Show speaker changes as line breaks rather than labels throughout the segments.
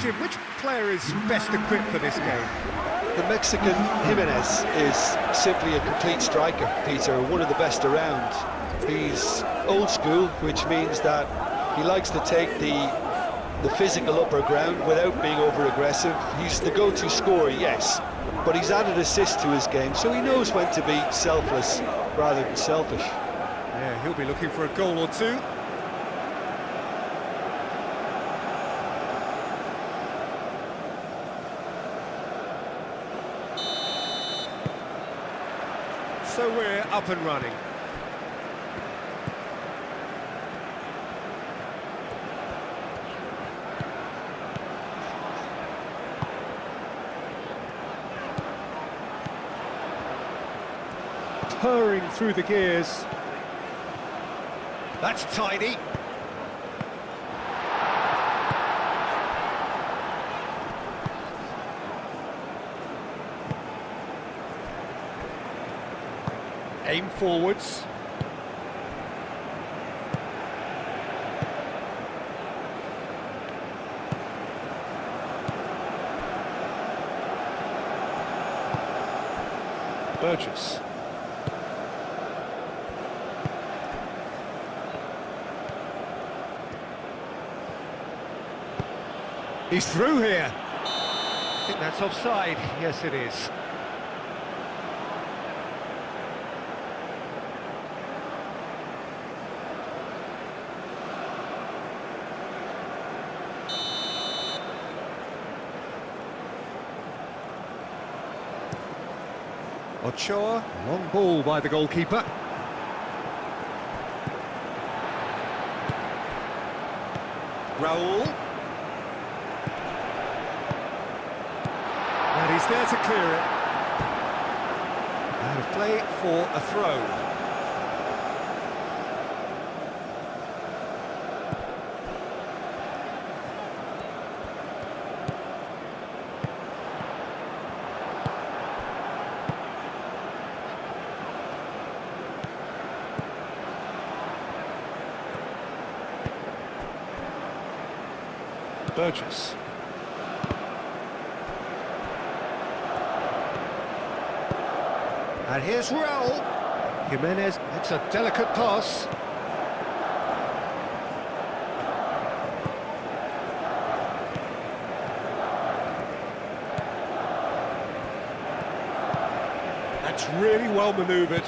Jim, which player is best equipped for this game?
The Mexican Jimenez is simply a complete striker, Peter, one of the best around. He's old school, which means that he likes to take the physical upper ground without being over-aggressive. He's the go-to scorer, yes, but he's added assists to his game, so he knows when to be selfless rather than selfish.
Yeah, he'll be looking for a goal or two. So we're up and running. Purring through the gears. That's tidy. Aim forwards. Burgess. He's through here. I think that's offside. Yes, it is. Ochoa, long ball by the goalkeeper. Raul. And he's there to clear it. Out of play for a throw. Burgess. And here's Raul. Jimenez, it's a delicate pass. That's really well manoeuvred.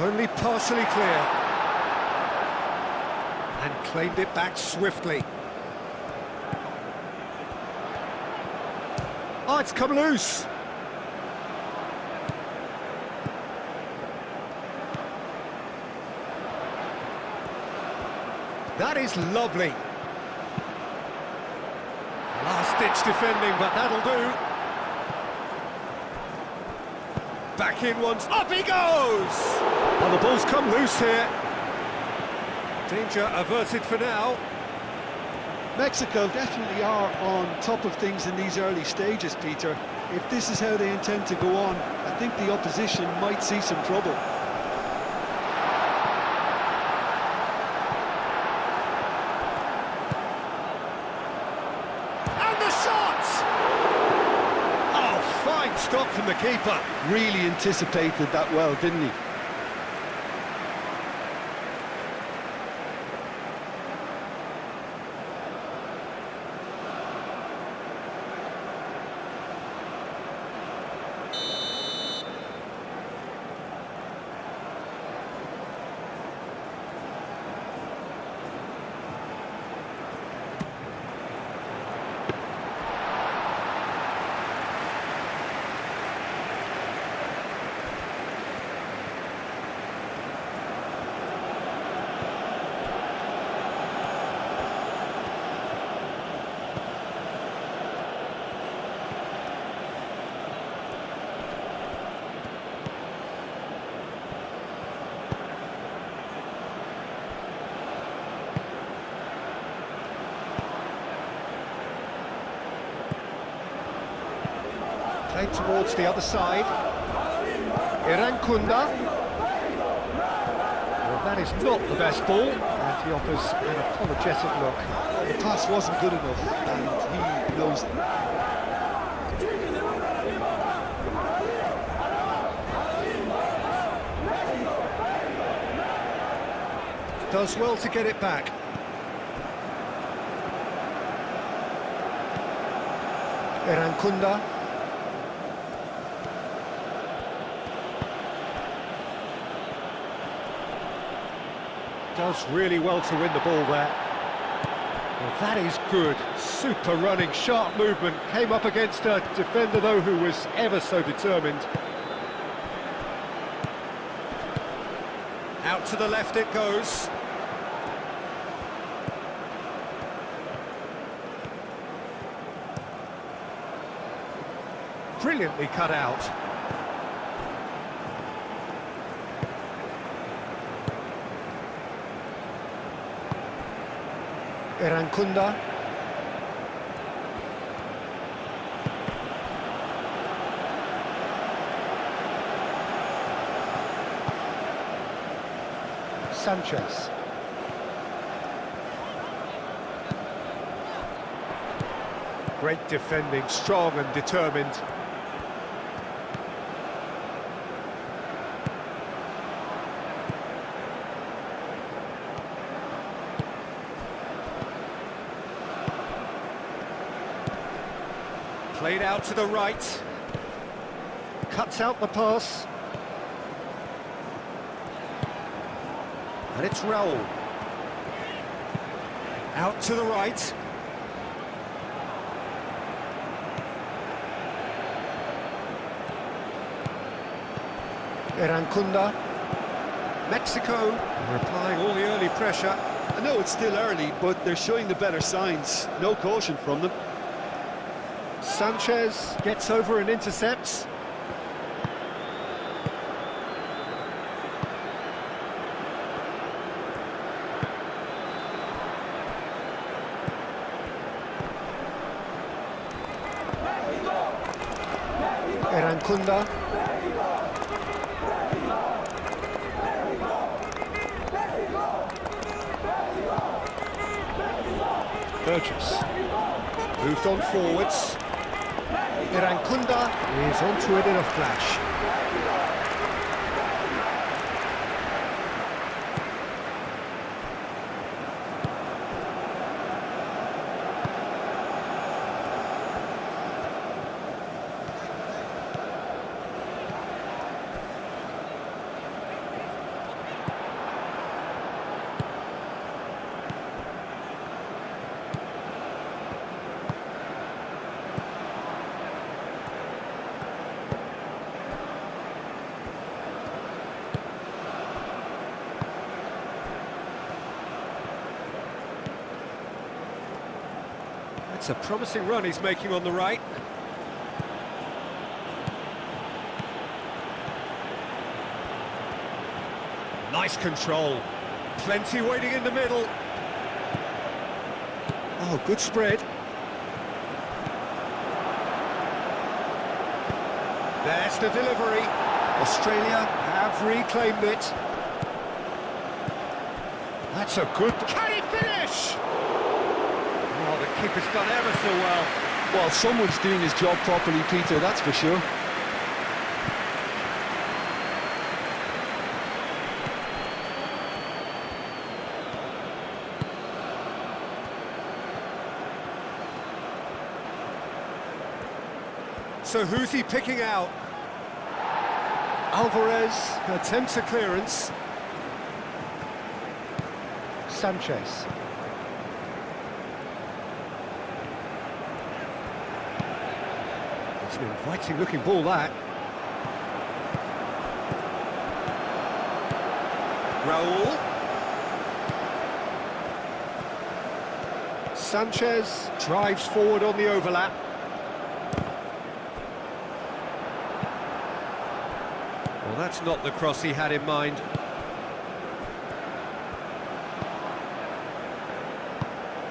Only partially clear. And claimed it back swiftly. Oh, it's come loose. That is lovely. Last-ditch defending, but that'll do. Back in once, up he goes! Oh, the ball's come loose here. Danger averted for now.
Mexico definitely are on top of things in these early stages, Peter. If this is how they intend to go on, I think the opposition might see some trouble.
And the shot! Oh, fine stop from the keeper.
Really anticipated that well, didn't he?
Played towards the other side. Irankunda. Well, that is not the best ball, and he offers an apologetic look.
The pass wasn't good enough, and he knows it.
Does well to get it back. Irankunda. Does really well to win the ball there. Well, that is good. Super running, sharp movement. Came up against a defender, though, who was ever so determined. Out to the left it goes. Brilliantly cut out. Irankunda. Sanchez. Great defending, strong and determined. Played out to the right. Cuts out the pass. And it's Raul. Out to the right. Irankunda. Mexico applying all the early pressure.
I know it's still early, but they're showing the better signs. No caution from them.
Sanchez gets over and intercepts. Irankunda. Burgess. Moved on forwards. Irankunda is onto it in a flash. It's a promising run he's making on the right. Nice control. Plenty waiting in the middle. Oh, good spread. There's the delivery. Australia have reclaimed it. That's a good... Can he finish? Oh, the keeper's done ever so well.
Well, someone's doing his job properly, Peter, that's for sure.
So who's he picking out? Alvarez attempts a clearance. Sanchez. It's an inviting looking ball, that. Raul. Sanchez drives forward on the overlap. Well, that's not the cross he had in mind.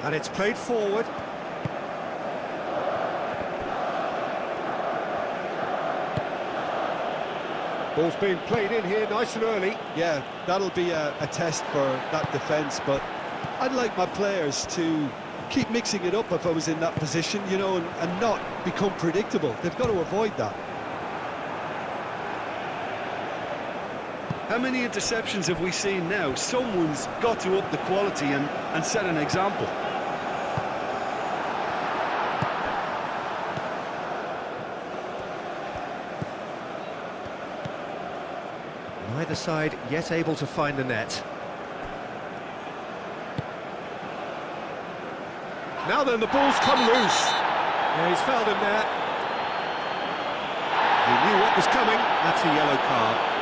And it's played forward. Ball's being played in here nice and early.
Yeah, that'll be a test for that defence, but I'd like my players to keep mixing it up if I was in that position, you know, and not become predictable. They've got to avoid that.
How many interceptions have we seen now? Someone's got to up the quality and set an example.
Neither side yet able to find the net. Now then, the ball's come loose. Yeah, he's fouled him there. He knew what was coming. That's a yellow card.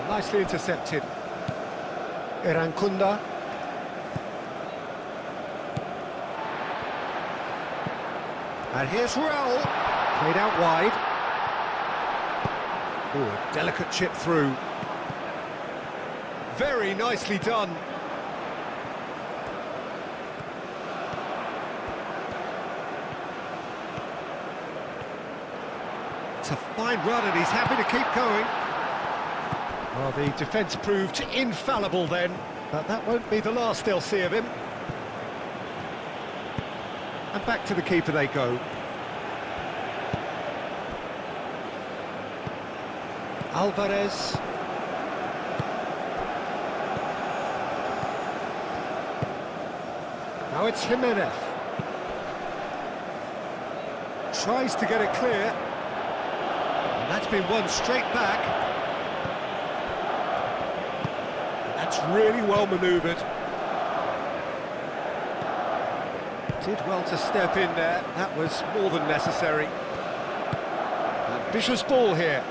Nicely intercepted. Erankunda. And here's Raul. Played out wide. Oh, a delicate chip through. Very nicely done. It's a fine run and he's happy to keep going. Well, the defence proved infallible then, but that won't be the last they'll see of him. And back to the keeper they go. Alvarez. Now it's Jimenez. Tries to get it clear. And that's been won straight back. That's really well manoeuvred. Did well to step in there. That was more than necessary. Ambitious ball here.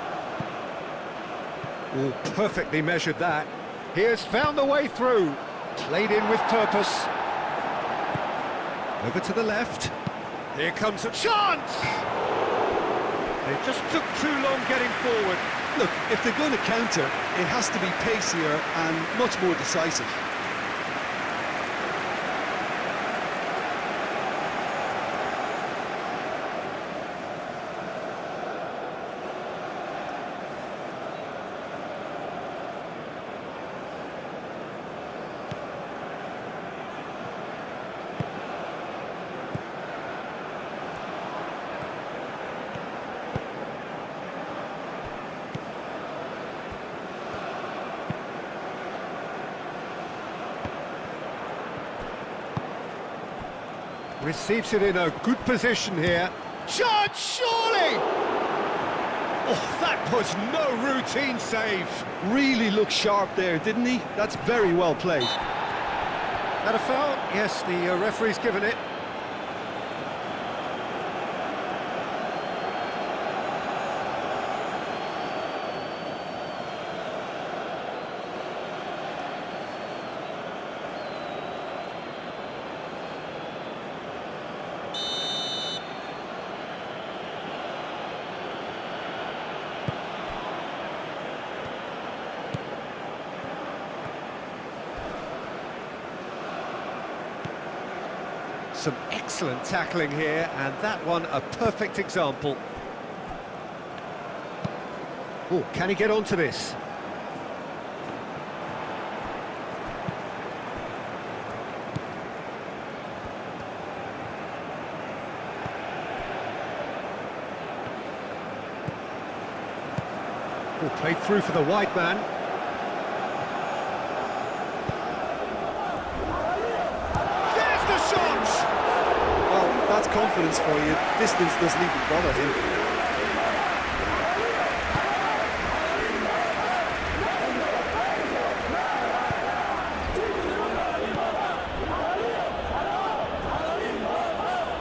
Oh, perfectly measured that. He has found the way through. Played in with purpose. Over to the left. Here comes a chance! They just took too long getting forward.
Look, if they're going to counter, it has to be pacier and much more decisive.
Receives it in a good position here. Chance, surely! Oh, that was no routine save.
Really looked sharp there, didn't he? That's very well played.
That a foul? Yes, the referee's given it. Some excellent tackling here, and that one a perfect example. Oh, can he get onto this? Oh, played through for the wide man.
That's confidence for you. Distance doesn't even bother him.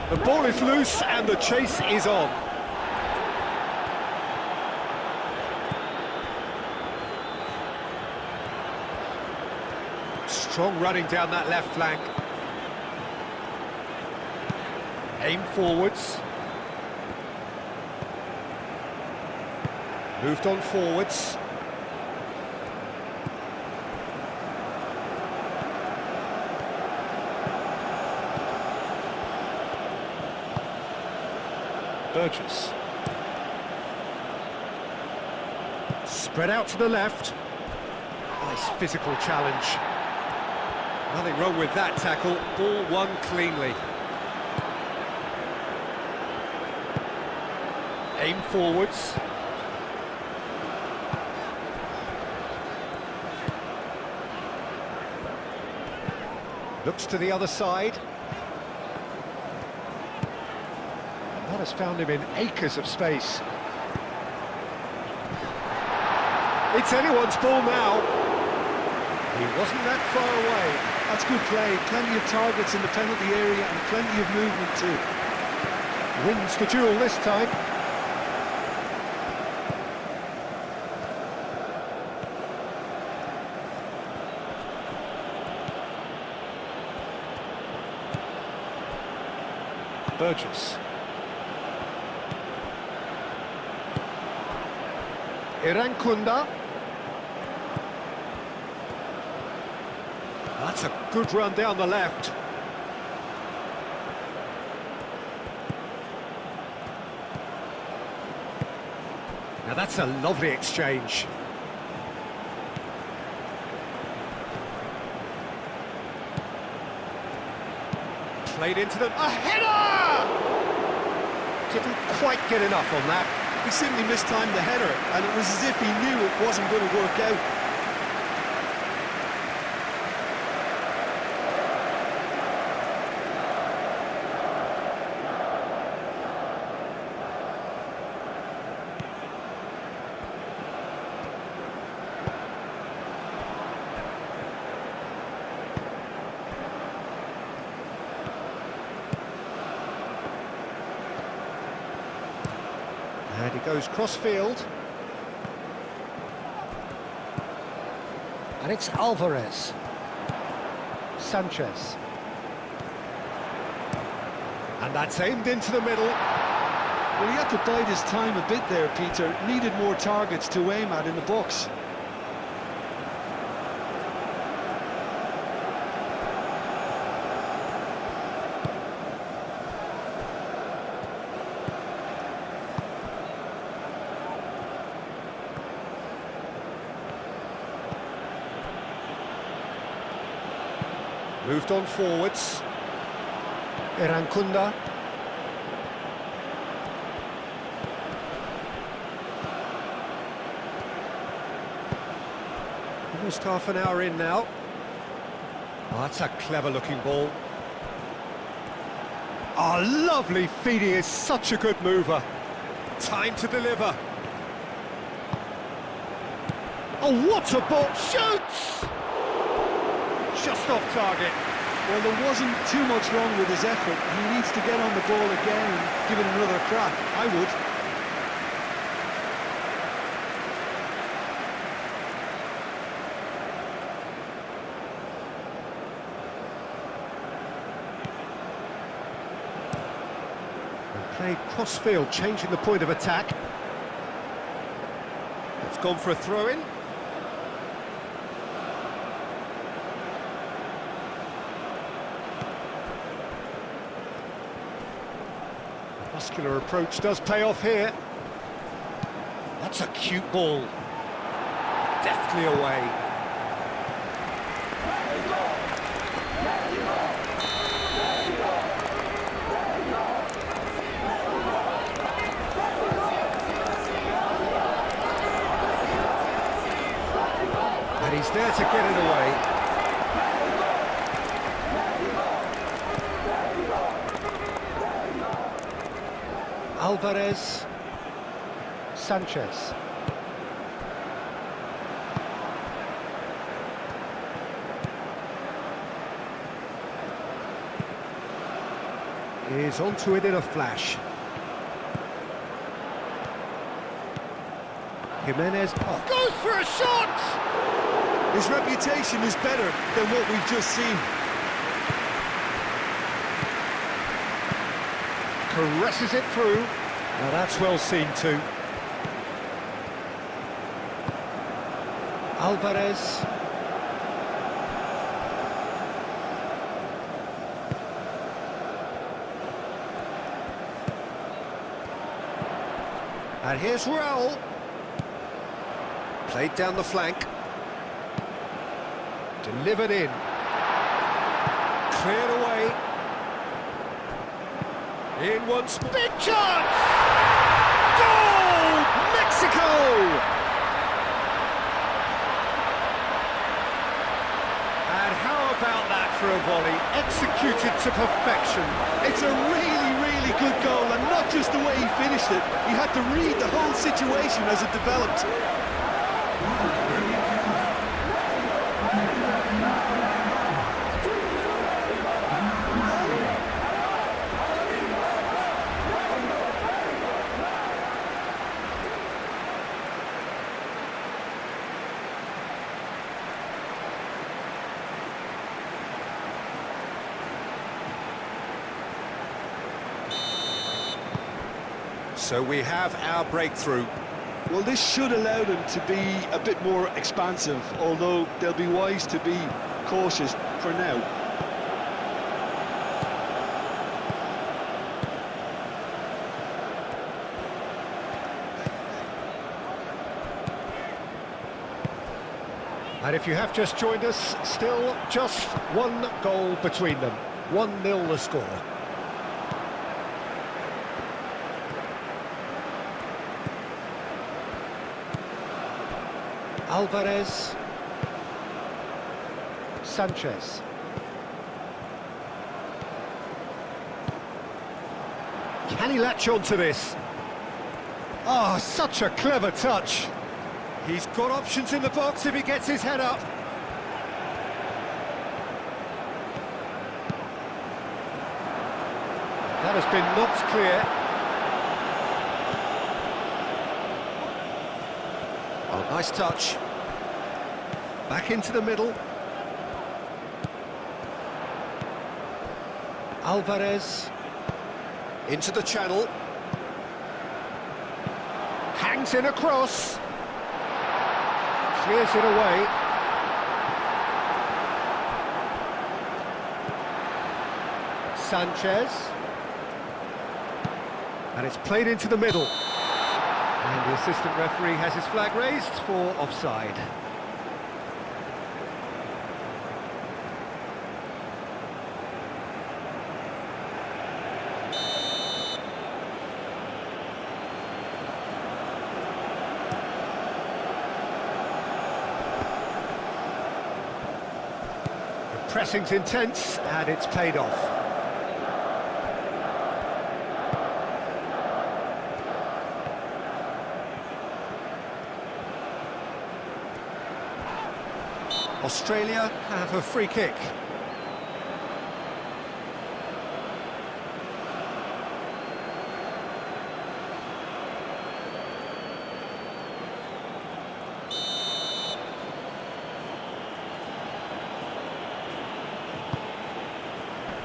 The ball is loose and the chase is on. Strong running down that left flank. Aim forwards. Moved on forwards. Burgess. Spread out to the left. Nice physical challenge. Nothing wrong with that tackle. Ball won cleanly. Aim forwards. Looks to the other side. That has found him in acres of space. It's anyone's ball now. He wasn't that far away.
That's good play. Plenty of targets in the penalty area and plenty of movement too.
Wins the duel this time. Burgess. Irankunda. That's a good run down the left. Now that's a lovely exchange. Played into them. A header! Didn't quite get enough on that.
He simply mistimed the header, and it was as if he knew it wasn't going to work out.
And he goes cross-field. And it's Alvarez. Sanchez. And that's aimed into the middle.
Well, he had to bide his time a bit there, Peter. Needed more targets to aim at in the box.
Moved on forwards. Irankunda. Almost half an hour in now. Oh, that's a clever-looking ball. Oh, lovely feed. He is such a good mover. Time to deliver. Oh, what a ball! Shoots! Just off target.
Well, there wasn't too much wrong with his effort. He needs to get on the ball again and give it another crack. I would.
And played cross-field, changing the point of attack. It's gone for a throw-in. Muscular approach does pay off here. That's a cute ball. Deftly away. And he's there to get it away. Alvarez, Sanchez. Is onto it in a flash. Jimenez goes for a shot!
His reputation is better than what we've just seen.
Caresses it through. Now that's well seen too. Alvarez. And here's Raul. Played down the flank. Delivered in. Cleared away. In once. Big chance! Goal! Mexico! And how about that for a volley? Executed to perfection.
It's a really good goal, and not just the way he finished it. He had to read the whole situation as it developed.
So we have our breakthrough.
Well, this should allow them to be a bit more expansive, although they'll be wise to be cautious for now.
And if you have just joined us, still just one goal between them. 1-0 the score. Alvarez. Sanchez. Can he latch on to this? Oh, such a clever touch. He's got options in the box if he gets his head up. That has been knocked clear. Oh, nice touch. Back into the middle. Alvarez. Into the channel. Hangs in across. Clears it away. Sanchez. And it's played into the middle. And the assistant referee has his flag raised for offside. The pressing's intense and it's paid off. Australia have a free kick.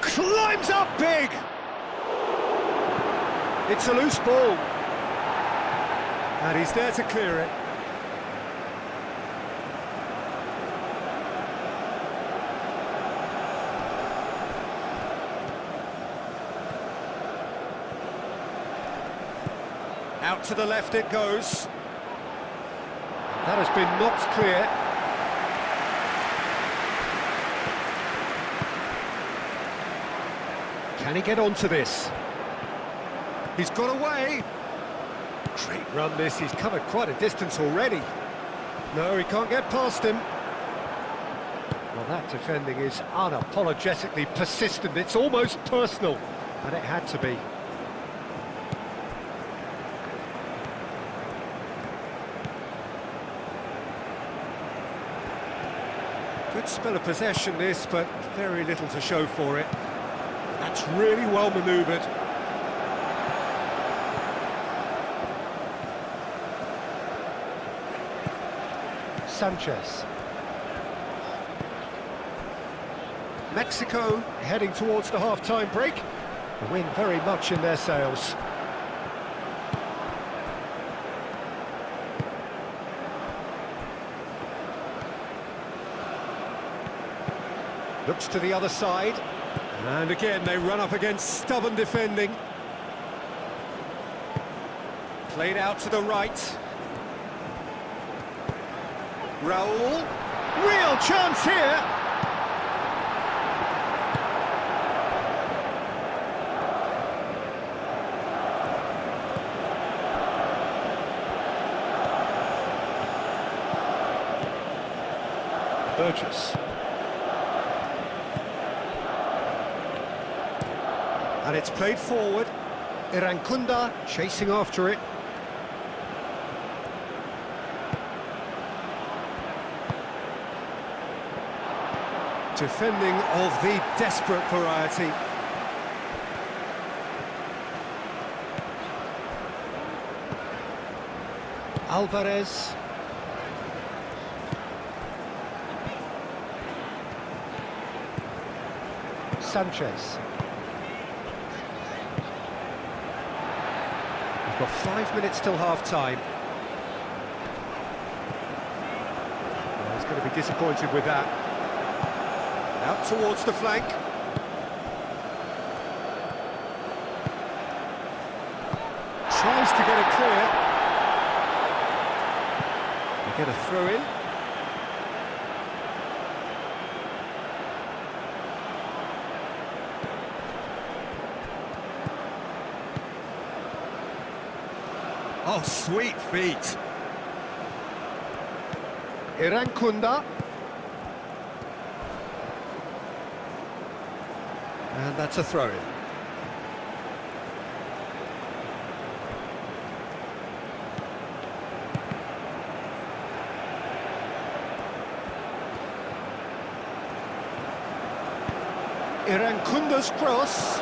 Climbs up big! It's a loose ball. And he's there to clear it. Out to the left it goes. That has been knocked clear. Can he get onto this? He's got away. Great run this, he's covered quite a distance already. No, he can't get past him. Well, that defending is unapologetically persistent. It's almost personal, and it had to be. Good spell of possession this, but very little to show for it. That's really well manoeuvred. Sanchez. Mexico heading towards the half-time break. The win very much in their sails. Looks to the other side. And again, they run up against stubborn defending. Played out to the right. Raul. Real chance here. Burgess. And it's played forward. Irankunda chasing after it. Defending of the desperate variety. Alvarez. Sanchez. We've got 5 minutes till half-time. Well, he's going to be disappointed with that. Out towards the flank. Tries to get it clear. They get a throw in. Oh, sweet feet. Irankunda. And that's a throw-in. Irankunda's cross.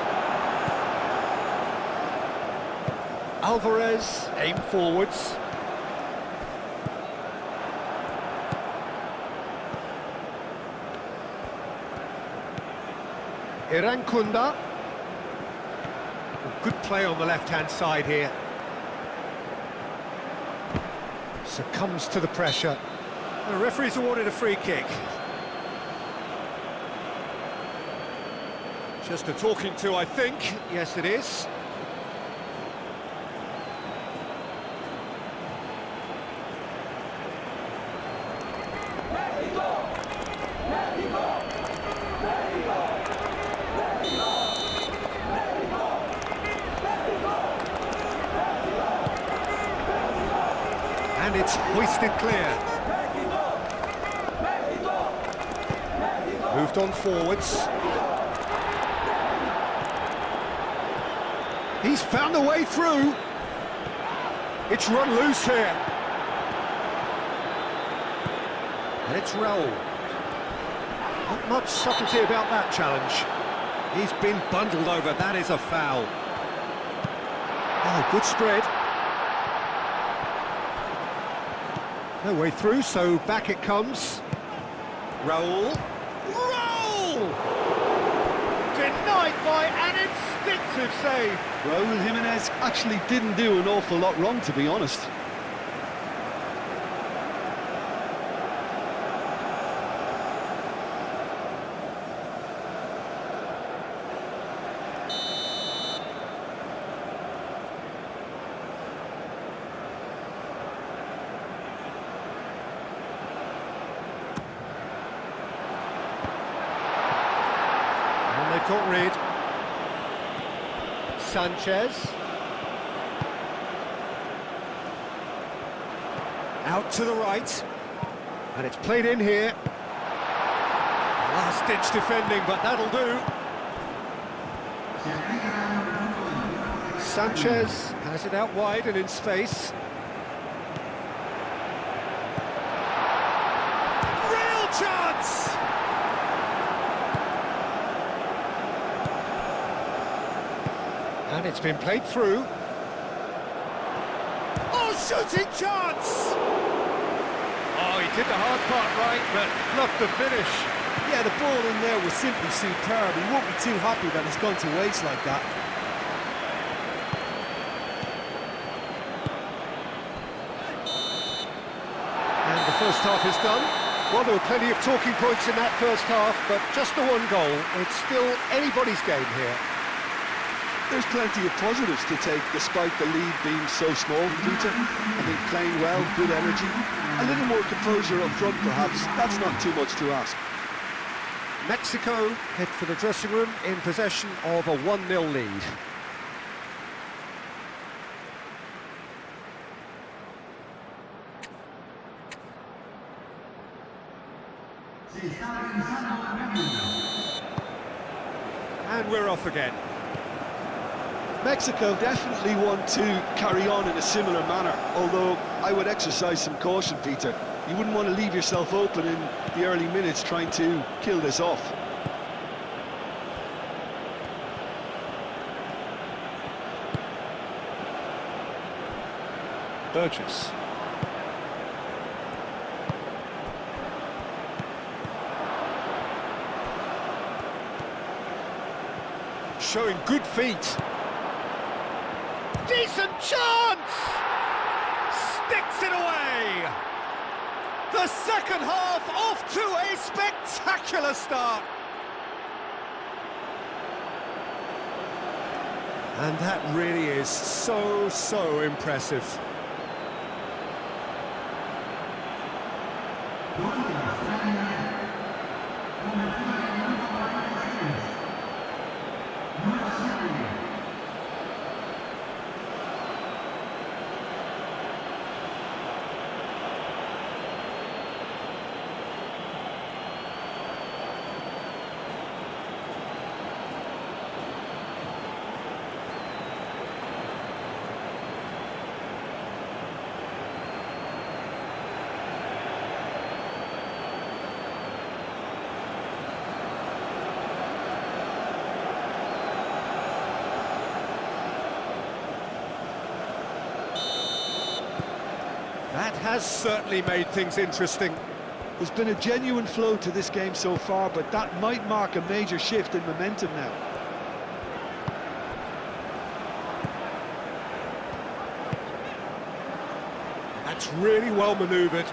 Alvarez aim forwards. Irankunda. Good play on the left-hand side here. Succumbs to the pressure. The referee's awarded a free kick. Just a talking to, I think. Yes, it is. And it's hoisted clear. Moved on forwards. He's found a way through. It's run loose here. And it's Raul. Not much subtlety about that challenge. He's been bundled over. That is a foul. Oh, good spread. No way through, so back it comes. Raul. Raul! Denied by an instinctive save.
Raul Jimenez actually didn't do an awful lot wrong, to be honest.
They've got rid. Sanchez. Out to the right. And it's played in here. Last-ditch defending, but that'll do. Sanchez has it out wide and in space. Real chance! And it's been played through. Oh, shooting chance! Oh, he did the hard part right, but fluffed the finish.
Yeah, the ball in there was simply superb. He won't be too happy that it's gone to waste like that.
And the first half is done. Well, there were plenty of talking points in that first half, but just the one goal. It's still anybody's game here.
There's plenty of positives to take despite the lead being so small, Peter. I think playing well, good energy, a little more composure up front perhaps. That's not too much to ask.
Mexico head for the dressing room in possession of a 1-0 lead. And we're off again.
Mexico definitely want to carry on in a similar manner, although I would exercise some caution, Peter. You wouldn't want to leave yourself open in the early minutes trying to kill this off.
Burgess. Showing good feet. Decent chance! Sticks it away! The second half off to a spectacular start. And that really is so impressive. That has certainly made things interesting.
There's been a genuine flow to this game so far, but that might mark a major shift in momentum now.
That's really well manoeuvred.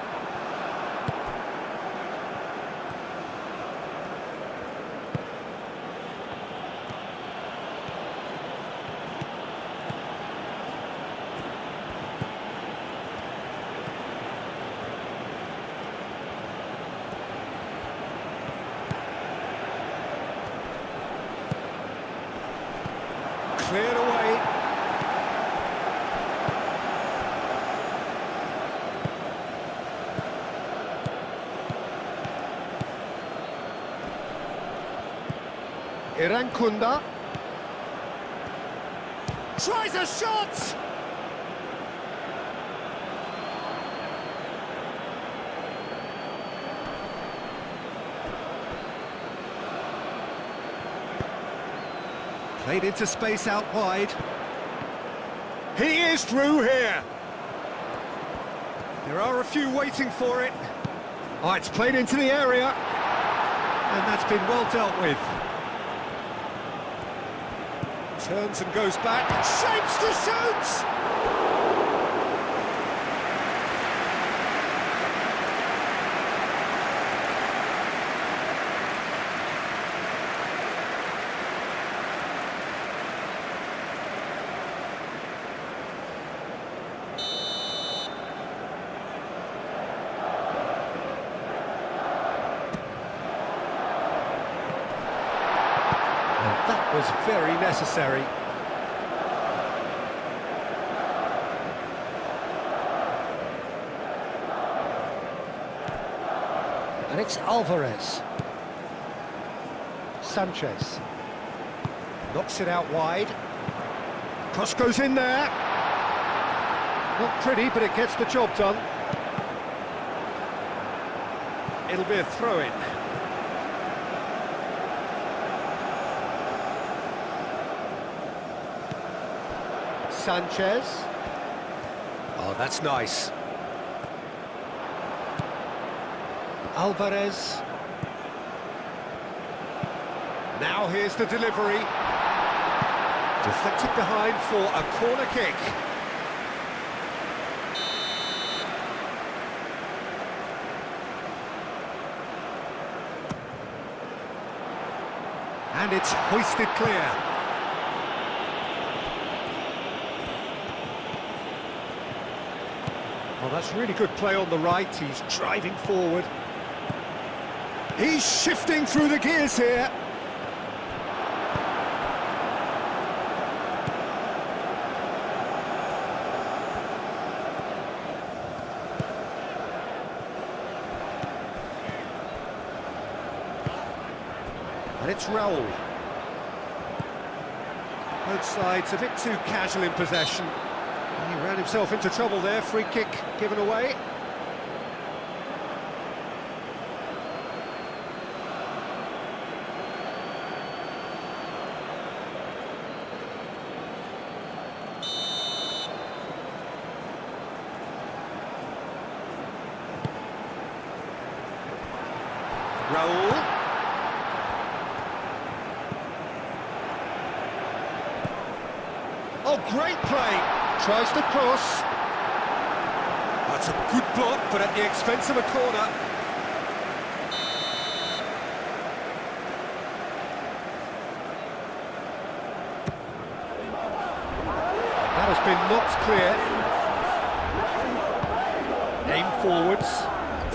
Cleared away. Irankunda tries a shot. Played into space out wide. He is through here. There are a few waiting for it. Oh, it's played into the area. And that's been well dealt with. Turns and goes back. Shapes to shoot! That was very necessary. And it's Alvarez. Sanchez. Knocks it out wide. Cross goes in there. Not pretty, but it gets the job done. It'll be a throw-in. Sanchez. Oh, that's nice. Now here's the delivery. Deflected behind for a corner kick. And it's hoisted clear. Well, that's really good play on the right. He's driving forward. He's shifting through the gears here. And it's Raul. Both sides a bit too casual in possession. He ran himself into trouble there, free kick given away. Raul. Oh, great play! Tries to cross. That's a good block, but at the expense of a corner. That has been knocked clear. Aim forwards.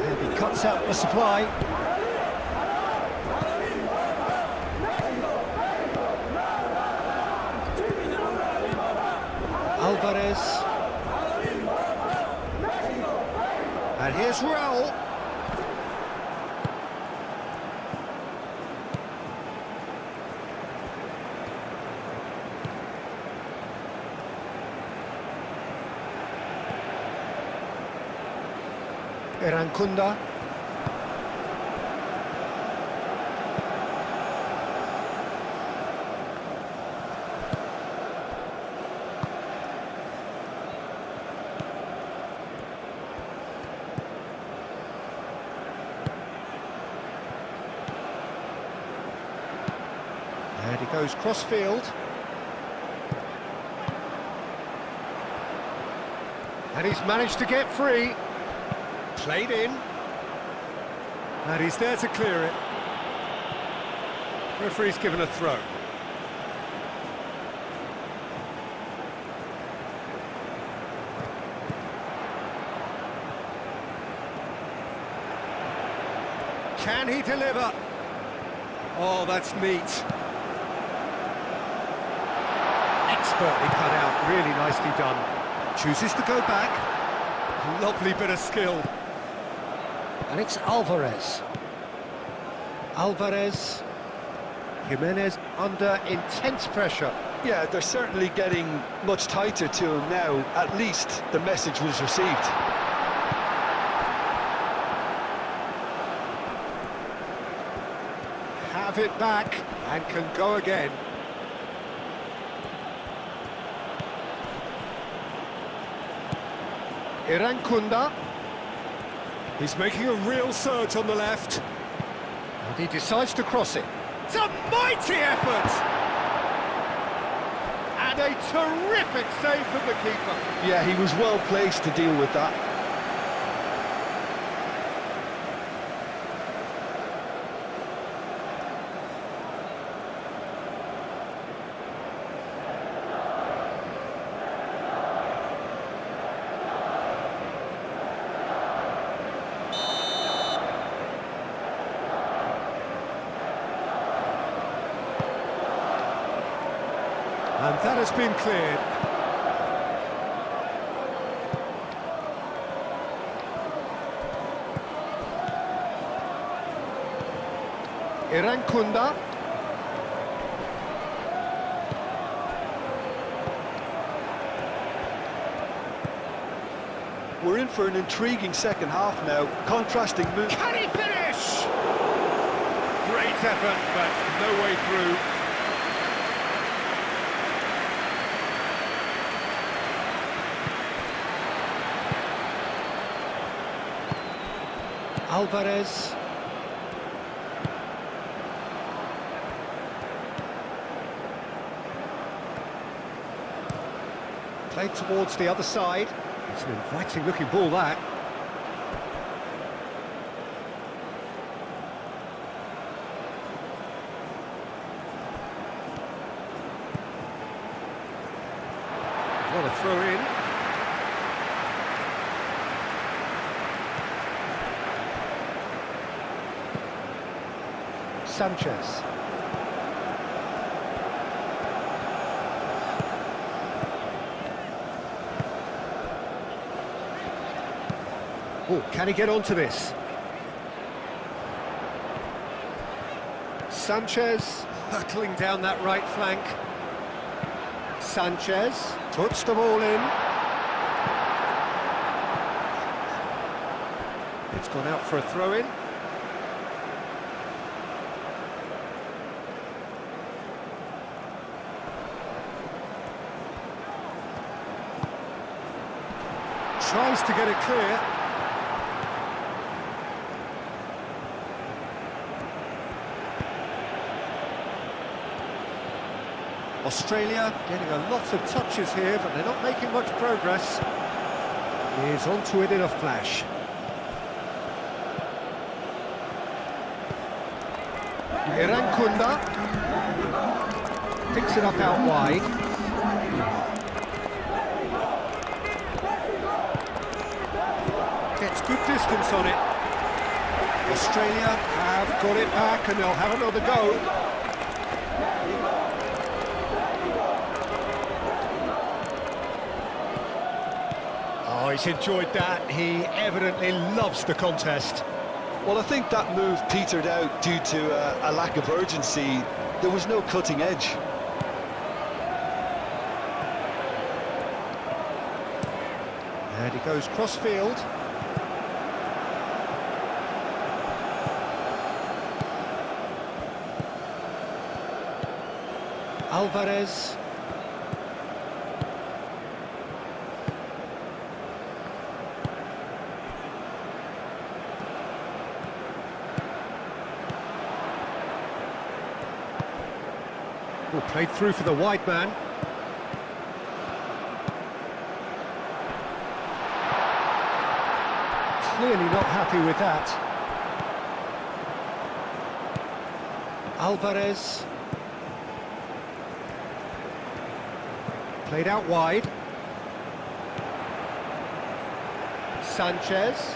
And he cuts out the supply. Alvarez. And here's Raul. Erancunda. And he goes cross-field. And he's managed to get free. Played in. And he's there to clear it. Referee's given a throw. Can he deliver? Oh, that's neat. Expertly cut out, really nicely done. Chooses to go back. Lovely bit of skill. And it's Alvarez. Alvarez. Jimenez under intense pressure.
Yeah, they're certainly getting much tighter to him now. At least the message was received.
Have it back and can go again. Erancunda. He's making a real surge on the left. And he decides to cross it. It's a mighty effort! And a terrific save from the keeper.
Yeah, he was well placed to deal with that.
And that has been cleared. Erancunda.
We're in for an intriguing second half now. Contrasting moves.
Can he finish? Great effort, but no way through. Alvarez. Played towards the other side. It's an inviting looking ball, that. What a throw in. Sanchez. Oh, can he get onto this? Sanchez hurtling down that right flank. Sanchez puts the ball in. It's gone out for a throw-in. Tries to get it clear. Australia getting a lot of touches here, but they're not making much progress. He's onto it in a flash. Irankunda picks it up out wide. Gets good distance on it. Australia have got it back and they'll have another go. Oh, he's enjoyed that. He evidently loves the contest.
Well, I think that move petered out due to a lack of urgency. There was no cutting edge.
And he goes cross-field. Alvarez. Oh, played through for the wide man. Clearly not happy with that. Alvarez. Played out wide. Sanchez.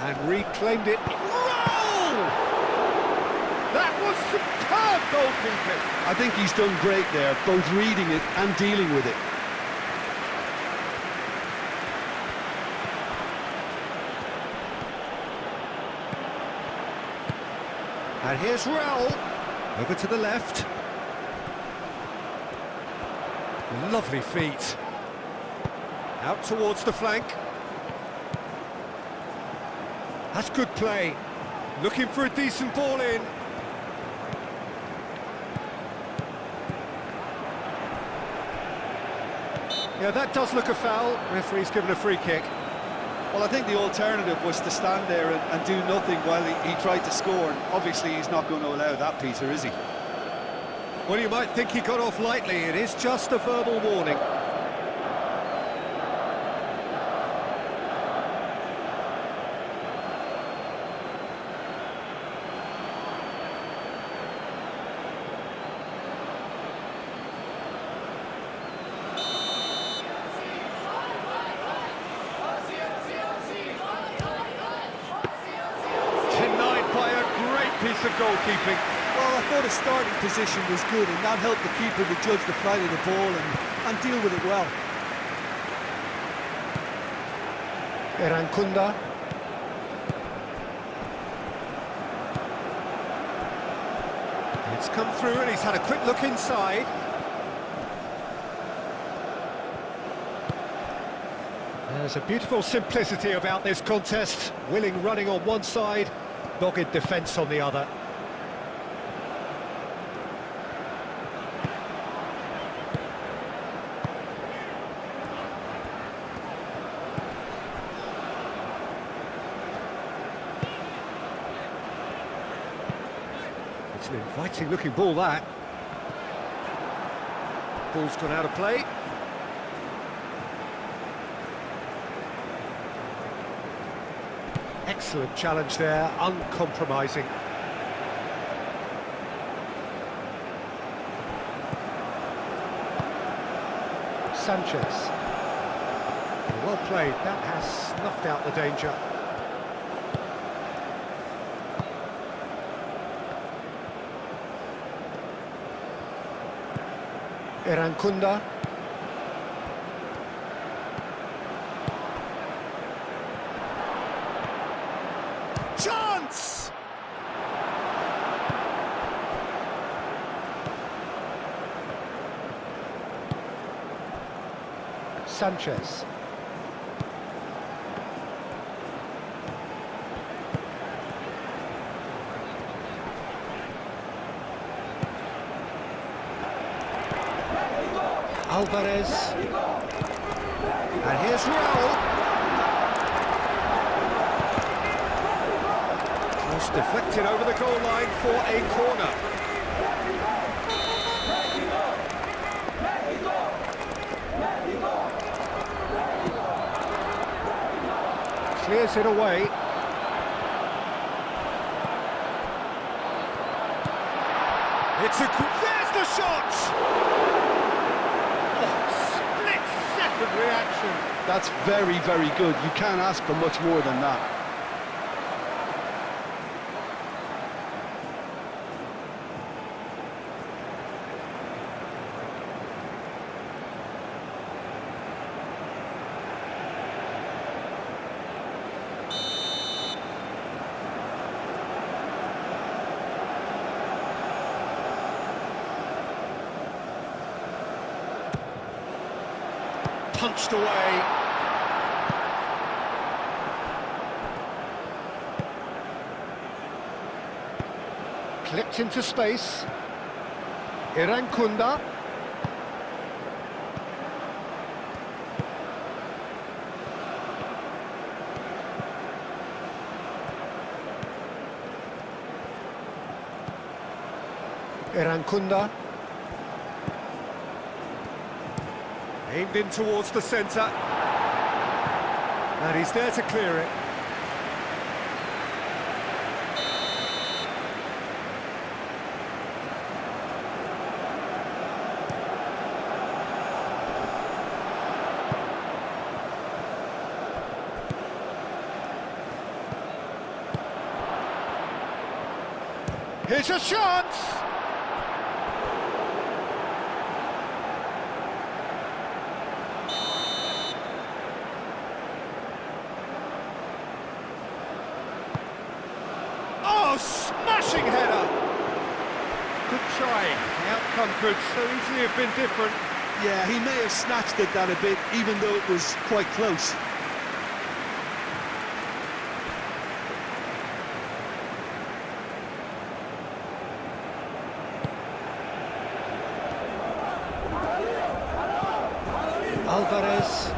And reclaimed it. Roll! That was superb goalkeeping.
I think he's done great there, both reading it and dealing with it.
And here's Raul, over to the left. Lovely feet. Out towards the flank. That's good play. Looking for a decent ball in. Yeah, that does look a foul. Referee's given a free kick.
Well, I think the alternative was to stand there and do nothing while he tried to score, and obviously he's not going to allow that, Peter, is he?
Well, you might think he got off lightly. It is just a verbal warning. Piece of goalkeeping.
Well, I thought his starting position was good, and that helped the keeper to judge the flight of the ball and deal with it well.
Irankunda. It's come through and he's had a quick look inside. There's a beautiful simplicity about this contest. Willing running on one side, dogged defence on the other. It's an inviting looking ball, that. Ball's gone out of play. Excellent challenge there, uncompromising. Sanchez. Well played, that has snuffed out the danger. Erankunda. Chance! Sanchez. Alvarez. And here's Raul. Cross deflected over the goal line for a corner. Clears it away. It's a... There's the shot! Reaction.
That's very, very good. You can't ask for much more than that.
Punched away. Clipped into space. Erankunda. Erankunda. Aimed in towards the centre. And he's there to clear it. Here's a chance! Smashing header! Good try. The outcome could so easily have been different.
Yeah, he may have snatched at that a bit, even though it was quite close.
Alvarez.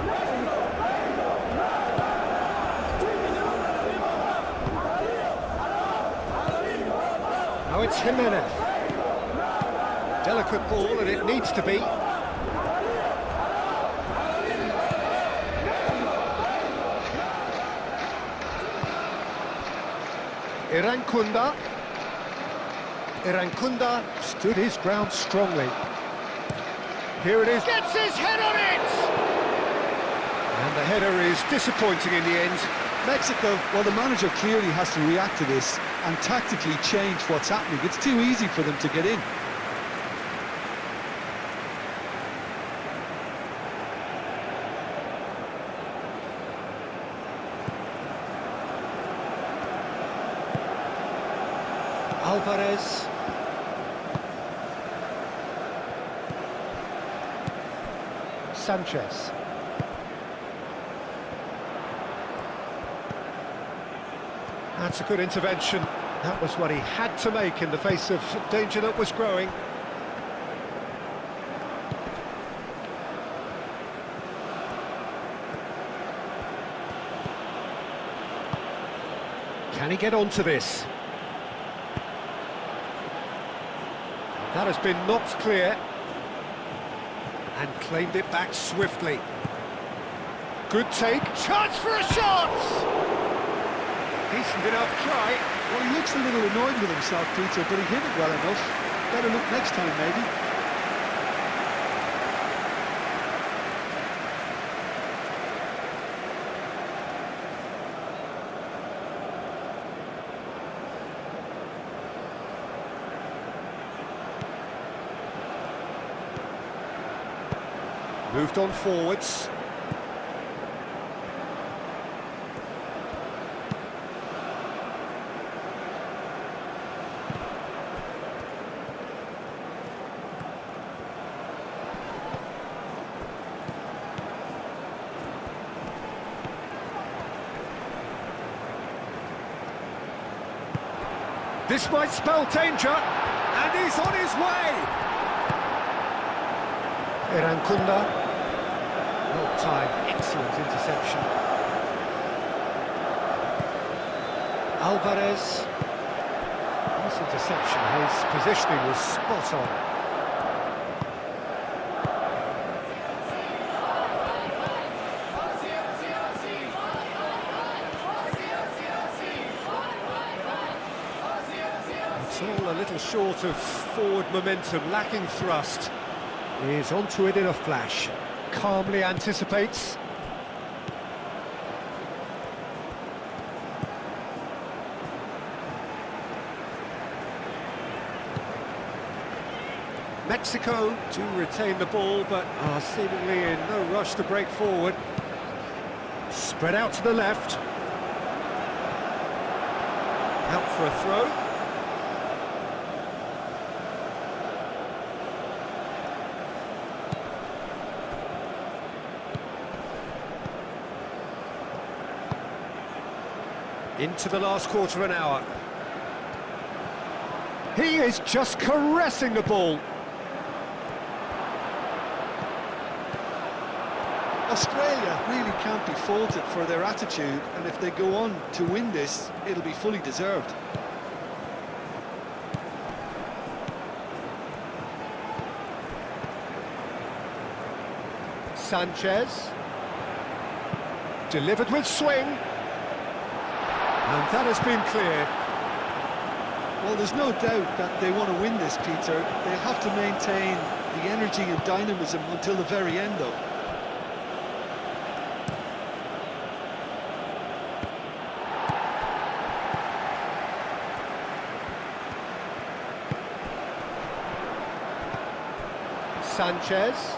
Now it's Jimenez. Delicate ball, and it needs to be. Erankunda. Erankunda stood his ground strongly. Here it is. Gets his head on it! And the header is disappointing in the end.
Mexico, well, the manager clearly has to react to this and tactically change what's happening. It's too easy for them to get in.
Alvarez. Sanchez. That's a good intervention. That was what he had to make in the face of danger that was growing. Can he get onto this? That has been knocked clear. And claimed it back swiftly. Good take. Chance for a shot! Decent enough try.
Well, he looks a little annoyed with himself, Peter, but he hit it well enough. Better look next time, maybe.
Moved on forwards. This might spell danger, and he's on his way! Erankunda. Well timed, excellent interception. Alvarez. Nice interception, his positioning was spot on. It's all a little short of forward momentum, lacking thrust. Is onto it in a flash. Calmly anticipates. Mexico do retain the ball, but are seemingly in no rush to break forward. Spread out to the left. Out for a throw. Into the last quarter of an hour. He is just caressing the ball.
Australia really can't be faulted for their attitude, and if they go on to win this, it'll be fully deserved.
Sanchez. Delivered with swing. And that has been cleared.
Well, there's no doubt that they want to win this, Peter. They'll have to maintain the energy and dynamism until the very end, though.
Sanchez.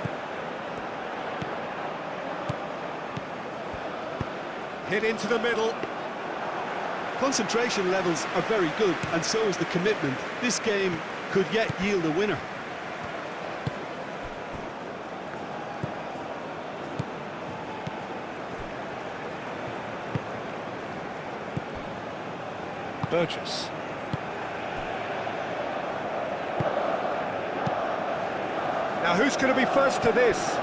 Hit into the middle.
Concentration levels are very good, and so is the commitment. This game could yet yield a winner.
Burgess. Now who's going to be first to this?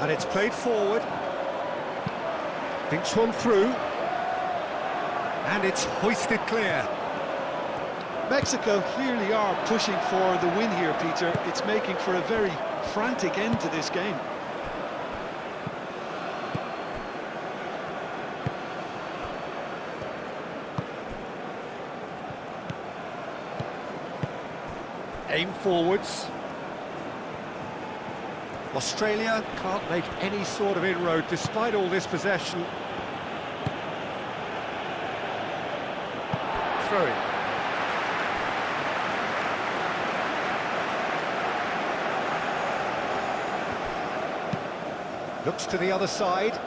And it's played forward. Thinks one through. And it's hoisted clear.
Mexico clearly are pushing for the win here, Peter. It's making for a very frantic end to this game.
Aim forwards. Australia can't make any sort of inroad despite all this possession. Throw-in. Looks to the other side.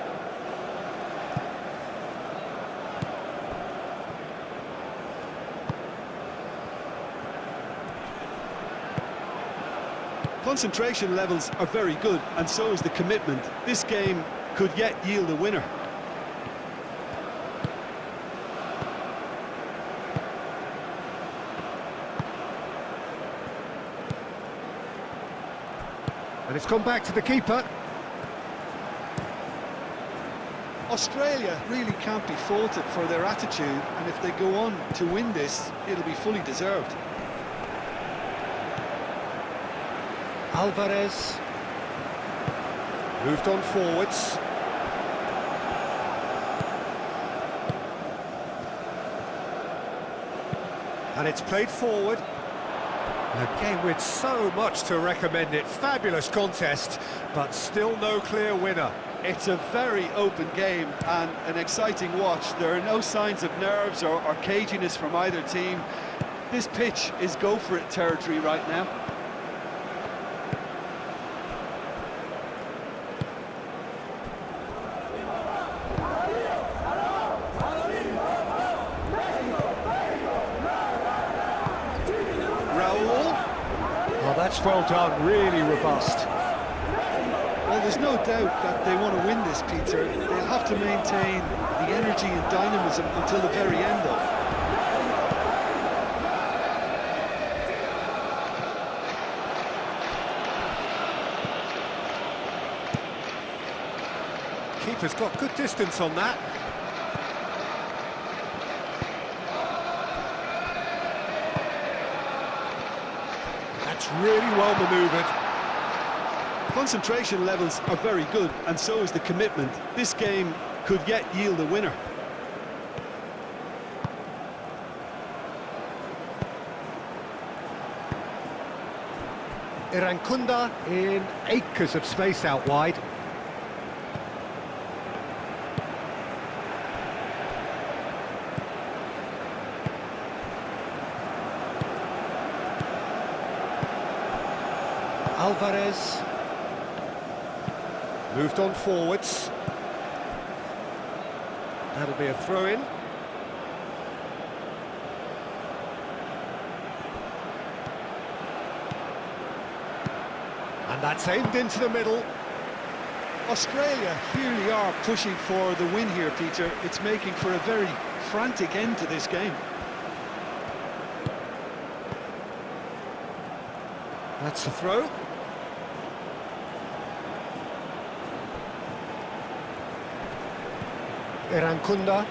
Concentration levels are very good, and so is the commitment. This game could yet yield a winner.
And it's gone back to the keeper.
Australia really can't be faulted for their attitude, and if they go on to win this, it'll be fully deserved.
Alvarez. Moved on forwards. And it's played forward. A game with so much to recommend it. Fabulous contest, but still no clear winner.
It's a very open game and an exciting watch. There are no signs of nerves or caginess from either team. This pitch is go-for-it territory right now.
Oh, that's well done, really robust.
Well, there's no doubt that they want to win this, Peter. They'll have to maintain the energy and dynamism until the very end, though.
Keeper's got good distance on that. That's really well manoeuvred.
Concentration levels are very good, and so is the commitment. This game could yet yield a winner.
Irankunda in acres of space out wide. Alvarez. Moved on forwards. That'll be a throw-in. And that's aimed into the middle.
Australia really are pushing for the win here, Peter. It's making for a very frantic end to this game.
That's the throw. Irankunda.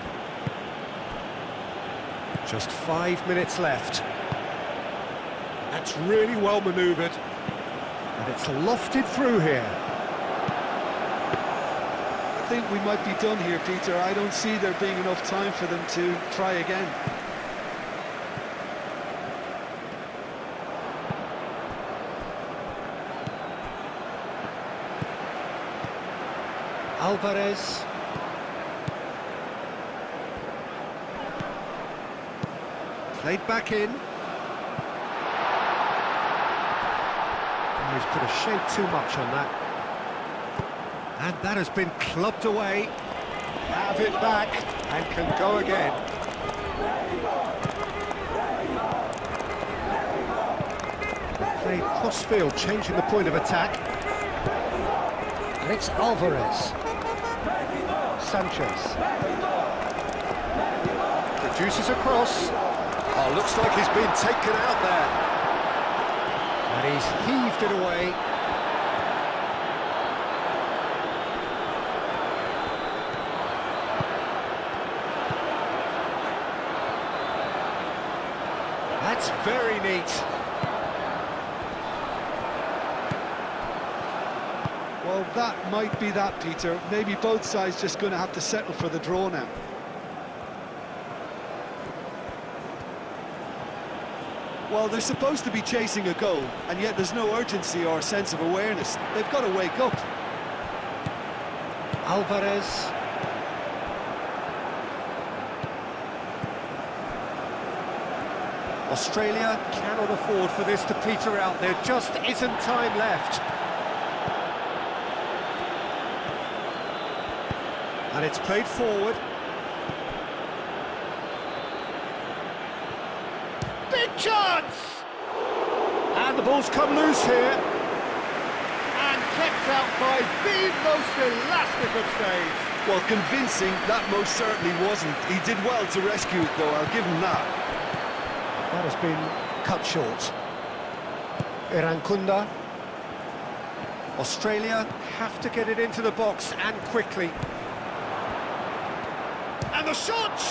Just 5 minutes left. That's really well manoeuvred. And it's lofted through here.
I think we might be done here, Peter. I don't see there being enough time for them to try again.
Alvarez. Played back in. Oh, he's put a shade too much on that. And that has been clubbed away. Have it back and can go again. Played cross-field, changing the point of attack. And it's Alvarez. Sanchez. Produces a cross. Oh, looks like he's been taken out there. And he's heaved it away. That's very neat.
Well, that might be that, Peter. Maybe both sides just going to have to settle for the draw now. Well, they're supposed to be chasing a goal, and yet there's no urgency or sense of awareness. They've got to wake up.
Alvarez. Australia cannot afford for this to peter out. There just isn't time left. And it's played forward. Big chance! And the ball's come loose here. And kept out by the most elastic of saves.
Well, convincing, that most certainly wasn't. He did well to rescue it, though. I'll give him that.
That has been cut short. Irankunda. Australia have to get it into the box and quickly. And the shot!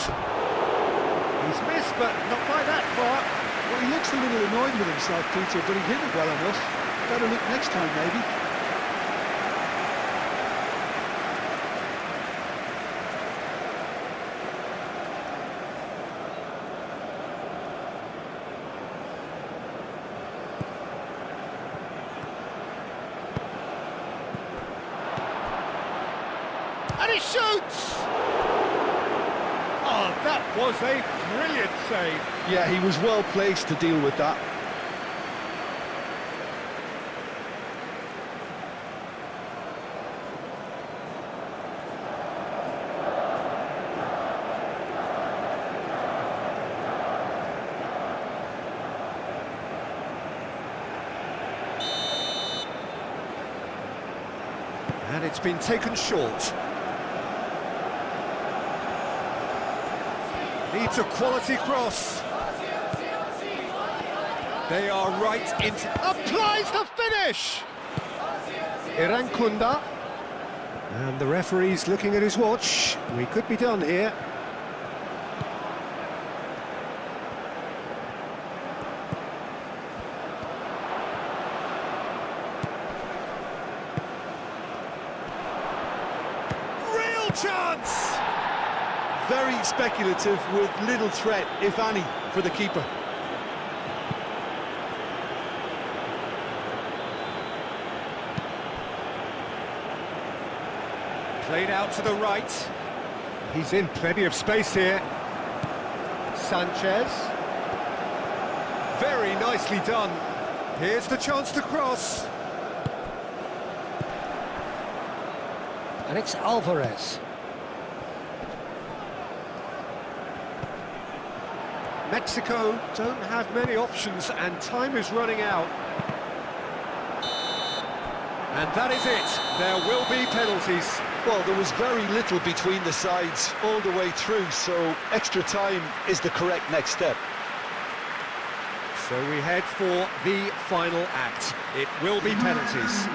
He's missed, but not by that far.
Well, he looks a little annoyed with himself, Peter, but he hit it well enough. Better look next time, maybe.
And he shoots! Oh, that was a brilliant save.
Yeah, he was well placed to deal with that.
And it's been taken short. Needs a quality cross. They are right into... Applies the finish! Irankunda. And the referee's looking at his watch. We could be done here. Real chance!
Very speculative with little threat, if any, for the keeper.
Played out to the right. He's in plenty of space here. Sanchez. Very nicely done. Here's the chance to cross. And it's Alvarez. Mexico don't have many options and time is running out. And that is it. There will be penalties.
Well, there was very little between the sides all the way through, so extra time is the correct next step.
So we head for the final act. It will be penalties.